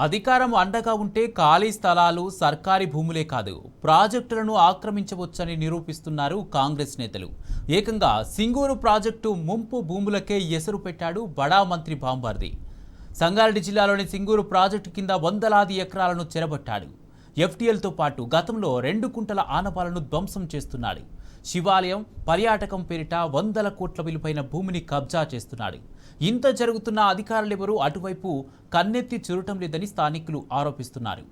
అధికారం అండగా ఉంటే ఖాళీ స్థలాలు సర్కారీ భూములే కాదు ప్రాజెక్టులను ఆక్రమించవచ్చని నిరూపిస్తున్నారు కాంగ్రెస్ నేతలు. ఏకంగా సింగూరు ప్రాజెక్టు ముంపు భూములకే ఎసరు పెట్టాడు బడా మంత్రి బాంబార్ది. సంగారెడ్డి జిల్లాలోని సింగూరు ప్రాజెక్టు కింద వందలాది ఎకరాలను చెరబట్టాడు. ఎఫ్టీఎల్తో పాటు గతంలో 2 కుంటల ఆనవాలను ధ్వంసం చేస్తున్నాడు. శివాలయం, పర్యాటకం పేరిట వందల కోట్ల విలువైన భూమిని కబ్జా చేస్తున్నాడు. ఇంత జరుగుతున్న అధికారులెవరూ అటువైపు కన్నెత్తి చూడటం లేదని స్థానికులు ఆరోపిస్తున్నారు.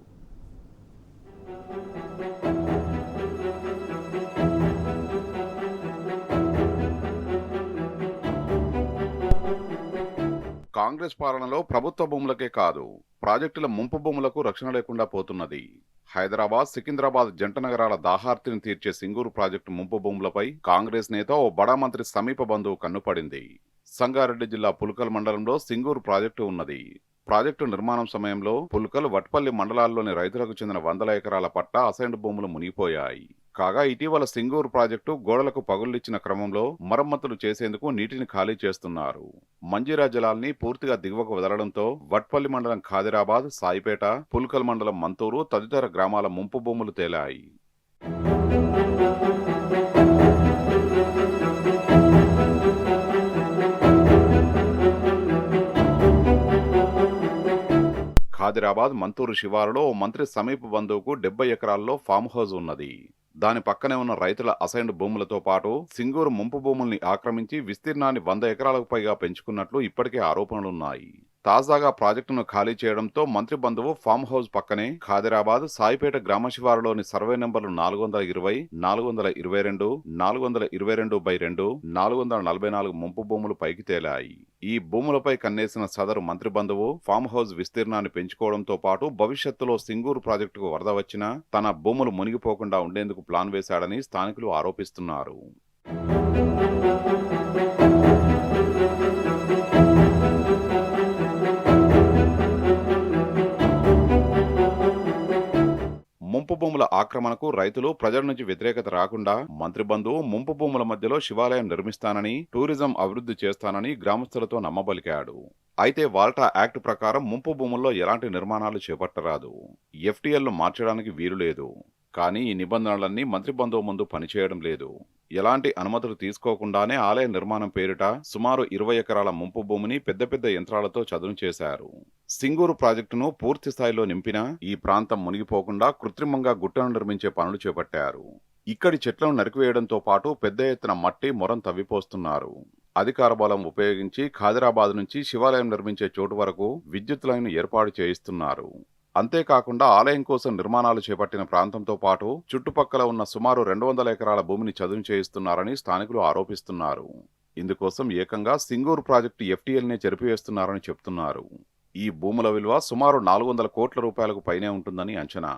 కాంగ్రెస్ పాలనలో ప్రభుత్వ భూములకే కాదు ప్రాజెక్టుల ముంపు భూములకు రక్షణ లేకుండా పోతున్నది. హైదరాబాద్, సికింద్రాబాద్ జంట నగరాల దాహార్తిని తీర్చే సింగూరు ప్రాజెక్టు ముంపు భూములపై కాంగ్రెస్ నేత ఓ బడా మంత్రి సమీప బంధువు కన్నుపడింది. సంగారెడ్డి జిల్లా పుల్కల్ మండలంలో సింగూరు ప్రాజెక్టు ఉన్నది. ప్రాజెక్టు నిర్మాణం సమయంలో పుల్కల్, వట్పల్లి మండలాల్లోని రైతులకు చెందిన వందల ఎకరాల పట్టా అసైన్డ్ భూములు మునిగిపోయాయి. కాగా ఇటీవల సింగూరు ప్రాజెక్టు గోడలకు పగుళ్లిచ్చిన క్రమంలో మరమ్మతులు చేసేందుకు నీటిని ఖాళీ చేస్తున్నారు. మంజీరా జలాల్ని పూర్తిగా దిగువకు వదలడంతో వట్పల్లి మండలం ఖాదిరాబాద్, సాయిపేట, పుల్కల్ మండలం మంతూరు తదితర గ్రామాల ముంపు భూములు తేలాయి. ఖాదిరాబాద్, మంతూరు శివారులో ఓ మంత్రి సమీప బంధువుకు 70 ఎకరాల్లో ఫామ్ హౌస్ ఉన్నది. దాని పక్కనే ఉన్న రైతుల అసైన్డ్ భూములతో పాటు సింగూరు ముంపు భూముల్ని ఆక్రమించి విస్తీర్ణాన్ని 100 ఎకరాలకు పైగా పెంచుకున్నట్లు ఇప్పటికే ఆరోపణలున్నాయి. తాజాగా ప్రాజెక్టును ఖాళీ చేయడంతో మంత్రి బంధువు ఫామ్ హౌస్ పక్కనే ఖాదిరాబాద్, సాయిపేట గ్రామ శివారులోని సర్వే నెంబర్లు 420, 422, 422/2, 444 ముంపు భూములు పైకి తేలాయి. ఈ భూములపై కన్నేసిన సదరు మంత్రి బంధువు ఫామ్ హౌస్ విస్తీర్ణాన్ని పెంచుకోవడంతో పాటు భవిష్యత్తులో సింగూరు ప్రాజెక్టుకు వరద వచ్చినా తన భూములు మునిగిపోకుండా ఉండేందుకు ప్లాన్ వేశాడని స్థానికులు ఆరోపిస్తున్నారు. ముంపు భూముల ఆక్రమణకు రైతులు, ప్రజల నుంచి వ్యతిరేకత రాకుండా మంత్రి బంధువు ముంపు భూముల మధ్యలో శివాలయం నిర్మిస్తానని, టూరిజం అభివృద్ధి చేస్తానని గ్రామస్తులతో నమ్మబలికాడు. అయితే వాల్టా యాక్ట్ ప్రకారం ముంపు భూముల్లో ఎలాంటి నిర్మాణాలు చేపట్టరాదు. ఎఫ్టీఎల్ను మార్చడానికి వీలు లేదు. కానీ ఈ నిబంధనలన్నీ మంత్రి బంధువు ముందు పనిచేయడం లేదు. ఎలాంటి అనుమతులు తీసుకోకుండానే ఆలయ నిర్మాణం పేరిట సుమారు 20 ఎకరాల ముంపు భూమిని పెద్ద పెద్ద యంత్రాలతో చదును చేశారు. సింగూరు ప్రాజెక్టును పూర్తి స్థాయిలో నింపినా ఈ ప్రాంతం మునిగిపోకుండా కృత్రిమంగా గుట్టను నిర్మించే పనులు చేపట్టారు. ఇక్కడి చెట్లను నరికివేయడంతో పాటు పెద్ద ఎత్తున మట్టి, మొరం తవ్విపోస్తున్నారు. అధికార బలం ఉపయోగించి ఖాదిరాబాద్ నుంచి శివాలయం నిర్మించే చోటు వరకు విద్యుత్ లైన్ ఏర్పాటు చేయిస్తున్నారు. అంతేకాకుండా ఆలయం కోసం నిర్మాణాలు చేపట్టిన ప్రాంతంతో పాటు చుట్టుపక్కల ఉన్న సుమారు 200 ఎకరాల భూమిని చదును చేయిస్తున్నారని స్థానికులు ఆరోపిస్తున్నారు. ఇందుకోసం ఏకంగా సింగూరు ప్రాజెక్టు ఎఫ్టీఎల్నే చెరిపివేస్తున్నారని చెప్తున్నారు. ఈ భూముల విలువ సుమారు 400 కోట్ల రూపాయలకు పైనే ఉంటుందని అంచనా.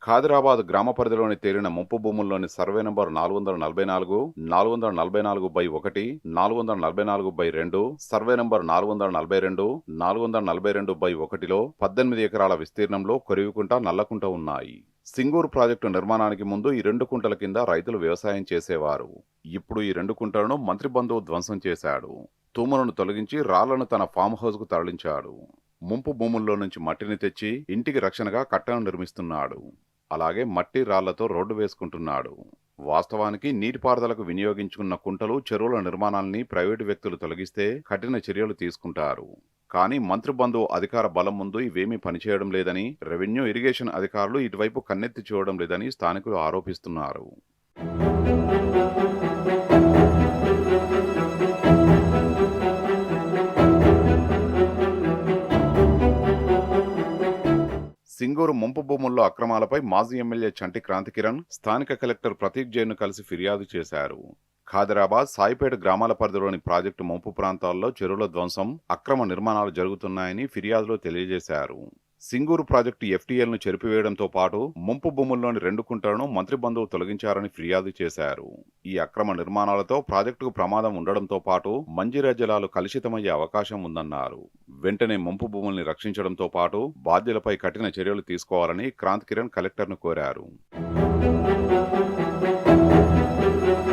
ఖాదిరాబాద్ గ్రామ పరిధిలోని తేలిన ముంపు భూముల్లోని సర్వే నంబర్ 444, 444/1, 444/2, సర్వే నంబర్ 442, 442/1లో 18 ఎకరాల విస్తీర్ణంలో కొరివికుంట, నల్లకుంట ఉన్నాయి. సింగూరు ప్రాజెక్టు నిర్మాణానికి ముందు ఈ 2 కుంటల కింద రైతులు వ్యవసాయం చేసేవారు. ఇప్పుడు ఈ 2 కుంటలను మంత్రి బంధువు ధ్వంసం చేశాడు. తూములను తొలగించి రాళ్లను తన ఫామ్ హౌస్ కు తరలించాడు. ముంపు భూముల్లో నుంచి మట్టిని తెచ్చి ఇంటికి రక్షణగా కట్టను నిర్మిస్తున్నాడు. అలాగే మట్టి, రాళ్లతో రోడ్డు వేసుకుంటున్నాడు. వాస్తవానికి నీటిపారుదలకు వినియోగించుకున్న కుంటలు, చెరువుల నిర్మాణాన్ని ప్రైవేటు వ్యక్తులు తొలగిస్తే కఠిన చర్యలు తీసుకుంటారు. కానీ మంత్రి బంధువు అధికార బలం ముందు ఇవేమీ పనిచేయడం లేదని, రెవెన్యూ, ఇరిగేషన్ అధికారులు ఇటువైపు కన్నెత్తి చూడడం లేదని స్థానికులు ఆరోపిస్తున్నారు. సింగూరు ముంపు భూముల్లో అక్రమాలపై మాజీ ఎమ్మెల్యే చంటి క్రాంతికిరణ్ స్థానిక కలెక్టర్ ప్రతీక్ జైన్ను కలిసి ఫిర్యాదు చేశారు. ఖాదిరాబాద్, సాయిపేట గ్రామాల పరిధిలోని ప్రాజెక్టు ముంపు ప్రాంతాల్లో చెరువుల ధ్వంసం, అక్రమ నిర్మాణాలు జరుగుతున్నాయని ఫిర్యాదులో తెలియజేశారు. సింగూరు ప్రాజెక్టు ఎఫ్టీఎల్ను చెరిపివేయడంతో పాటు ముంపు భూముల్లోని 2 కుంటలను మంత్రి బంధువు తొలగించారని ఫిర్యాదు చేశారు. ఈ అక్రమ నిర్మాణాలతో ప్రాజెక్టుకు ప్రమాదం ఉండడంతో పాటు మంజీరా జలాలు కలుషితమయ్యే అవకాశం ఉందన్నారు. వెంటనే ముంపు భూముల్ని రక్షించడంతో పాటు బాధ్యులపై కఠిన చర్యలు తీసుకోవాలని క్రాంతికిరణ్ కలెక్టర్ను కోరారు.